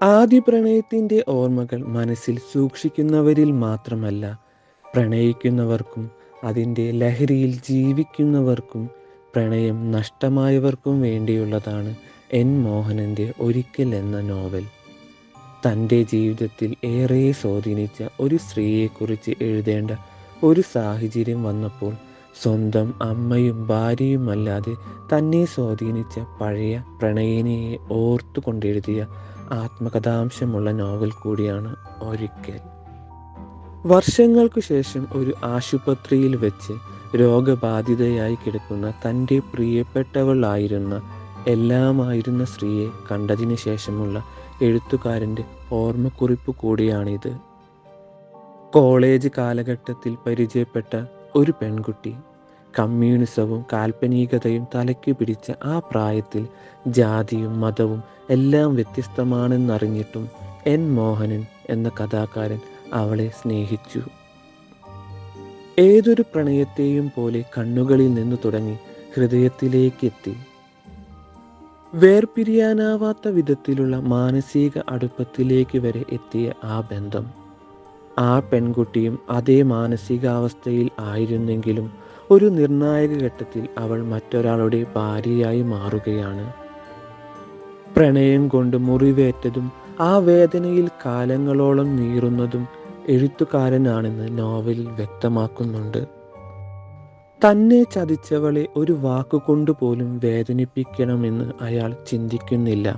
ആദ്യ പ്രണയത്തിൻ്റെ ഓർമ്മകൾ മനസ്സിൽ സൂക്ഷിക്കുന്നവരിൽ മാത്രമല്ല, പ്രണയിക്കുന്നവർക്കും അതിൻ്റെ ലഹരിയിൽ ജീവിക്കുന്നവർക്കും പ്രണയം നഷ്ടമായവർക്കും വേണ്ടിയുള്ളതാണ് എൻ മോഹനൻ്റെ ഒരിക്കൽ എന്ന നോവൽ. തൻ്റെ ജീവിതത്തിൽ ഏറെ സ്വാധീനിച്ച ഒരു സ്ത്രീയെക്കുറിച്ച് എഴുതേണ്ട ഒരു സാഹചര്യം വന്നപ്പോൾ സ്വന്തം അമ്മയും ഭാര്യയുമല്ലാതെ തന്നെ സ്വാധീനിച്ച പഴയ പ്രണയിനിയെ ഓർത്തുകൊണ്ടെഴുതിയ ആത്മകഥാംശമുള്ള നോവൽ കൂടിയാണ് ഒരിക്കൽ. വർഷങ്ങൾക്കു ശേഷം ഒരു ആശുപത്രിയിൽ വെച്ച് രോഗബാധിതയായി കിടക്കുന്ന തൻ്റെ പ്രിയപ്പെട്ടവളായിരുന്ന എല്ലാമായിരുന്ന സ്ത്രീയെ കണ്ടതിന് ശേഷമുള്ള എഴുത്തുകാരൻ്റെ ഓർമ്മക്കുറിപ്പ് കൂടിയാണിത്. കോളേജ് കാലഘട്ടത്തിൽ പരിചയപ്പെട്ട ഒരു പെൺകുട്ടി. കമ്മ്യൂണിസവും കാൽപ്പനികതയും തലയ്ക്ക് പിടിച്ച ആ പ്രായത്തിൽ ജാതിയും മതവും എല്ലാം വ്യത്യസ്തമാണെന്നറിഞ്ഞിട്ടും എൻ മോഹനൻ എന്ന കഥാകാരൻ അവളെ സ്നേഹിച്ചു. ഏതൊരു പ്രണയത്തെയും പോലെ കണ്ണുകളിൽ നിന്ന് തുടങ്ങി ഹൃദയത്തിലേക്കെത്തി. വേർപിരിയാനാവാത്ത വിധത്തിലുള്ള മാനസിക അടുപ്പത്തിലേക്ക് വരെ എത്തിയ ആ ബന്ധം. ആ പെൺകുട്ടിയും അതേ മാനസികാവസ്ഥയിൽ ആയിരുന്നെങ്കിലും ഒരു നിർണായക ഘട്ടത്തിൽ അവൾ മറ്റൊരാളുടെ ഭാര്യയായി മാറുകയാണ്. പ്രണയം കൊണ്ട് മുറിവേറ്റതും ആ വേദനയിൽ കാലങ്ങളോളം നീറുന്നതും എഴുത്തുകാരനാണെന്ന് നോവലിൽ വ്യക്തമാക്കുന്നുണ്ട്. തന്നെ ചതിച്ചവളെ ഒരു വാക്കുകൊണ്ട് പോലും വേദനിപ്പിക്കണമെന്ന് അയാൾ ചിന്തിക്കുന്നില്ല.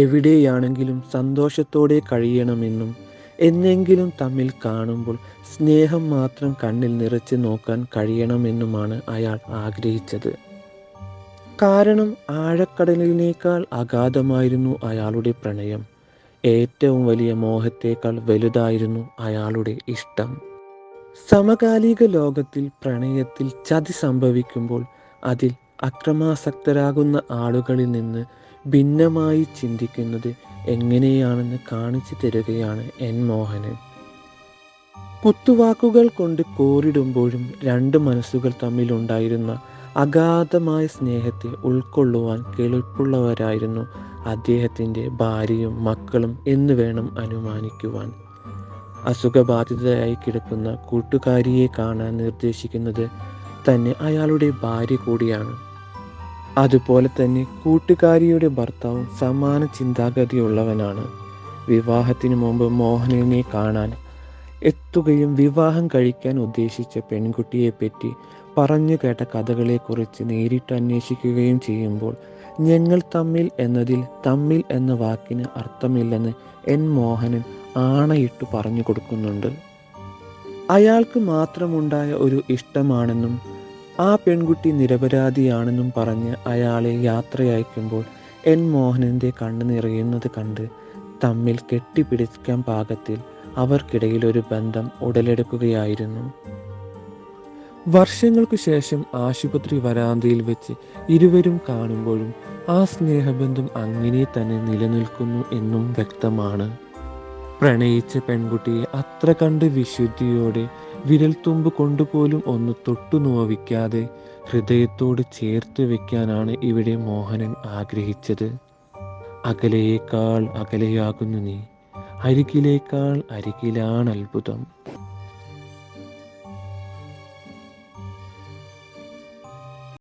എവിടെയാണെങ്കിലും സന്തോഷത്തോടെ കഴിയണമെന്നും എന്നെങ്കിലും തമ്മിൽ കാണുമ്പോൾ സ്നേഹം മാത്രം കണ്ണിൽ നിറച്ച് നോക്കാൻ കഴിയണമെന്നുമാണ് അയാൾ ആഗ്രഹിച്ചത്. കാരണം ആഴക്കടലിനേക്കാൾ അഗാധമായിരുന്നു അയാളുടെ പ്രണയം. ഏറ്റവും വലിയ മോഹത്തേക്കാൾ വലുതായിരുന്നു അയാളുടെ ഇഷ്ടം. സമകാലിക ലോകത്തിൽ പ്രണയത്തിൽ ചതി സംഭവിക്കുമ്പോൾ അതിൽ അക്രമാസക്തരാകുന്ന ആളുകളിൽ നിന്ന് ഭിന്നമായി ചിന്തിക്കുന്നത് എങ്ങനെയാണെന്ന് കാണിച്ചു തരികയാണ് എൻ മോഹനൻ. കുത്തുവാക്കുകൾ കൊണ്ട് കോറിടുമ്പോഴും രണ്ട് മനസ്സുകൾ തമ്മിലുണ്ടായിരുന്ന അഗാധമായ സ്നേഹത്തെ ഉൾക്കൊള്ളുവാൻ കെളുപ്പുള്ളവരായിരുന്നു അദ്ദേഹത്തിൻ്റെ ഭാര്യയും മക്കളും എന്ന് വേണം അനുമാനിക്കുവാൻ. അസുഖബാധിതയായി കിടക്കുന്ന കൂട്ടുകാരിയെ കാണാൻ നിർദ്ദേശിക്കുന്നത് തന്നെ അയാളുടെ ഭാര്യ കൂടിയാണ്. അതുപോലെ തന്നെ കൂട്ടുകാരിയുടെ ഭർത്താവും സമാന ചിന്താഗതിയുള്ളവനാണ്. വിവാഹത്തിനു മുമ്പ് മോഹനനെ കാണാൻ എത്തുകയും വിവാഹം കഴിക്കാൻ ഉദ്ദേശിച്ച പെൺകുട്ടിയെപ്പറ്റി പറഞ്ഞു കേട്ട കഥകളെക്കുറിച്ച് നേരിട്ട് അന്വേഷിക്കുകയും ചെയ്യുമ്പോൾ ഞങ്ങൾ തമ്മിൽ എന്നതിൽ തമ്മിൽ എന്ന വാക്കിന് അർത്ഥമില്ലെന്ന് എൻ മോഹനൻ ആണയിട്ട് പറഞ്ഞു കൊടുക്കുന്നുണ്ട്. അയാൾക്ക് മാത്രമുണ്ടായ ഒരു ഇഷ്ടമാണെന്നും ആ പെൺകുട്ടി നിരപരാധിയാണെന്നും പറഞ്ഞ് അയാളെ യാത്രയയക്കുമ്പോൾ എൻ മോഹനൻ്റെ കണ്ണ് നിറയുന്നത് കണ്ട് തമ്മിൽ കെട്ടിപ്പിടിക്കാൻ പാകത്തിൽ അവർക്കിടയിൽ ഒരു ബന്ധം ഉടലെടുക്കുകയായിരുന്നു. വർഷങ്ങൾക്കു ശേഷം ആശുപത്രി വരാന്തയിൽ വെച്ച് ഇരുവരും കാണുമ്പോഴും ആ സ്നേഹബന്ധം അങ്ങനെ തന്നെ നിലനിൽക്കുന്നു എന്നും വ്യക്തമാണ്. പ്രണയിച്ച പെൺകുട്ടിയെ അത്ര കണ്ട് വിശുദ്ധിയോടെ വിരൽത്തുമ്പ് കൊണ്ടുപോലും ഒന്ന് തൊട്ടു നോവിക്കാതെ ഹൃദയത്തോട് ചേർത്ത് വെക്കാനാണ് ഇവിടെ മോഹനൻ ആഗ്രഹിച്ചത്. അകലെയേക്കാൾ അകലെയാകുന്നു നീ, അരികിലേക്കാൾ അരികിലാണ് അത്ഭുതം.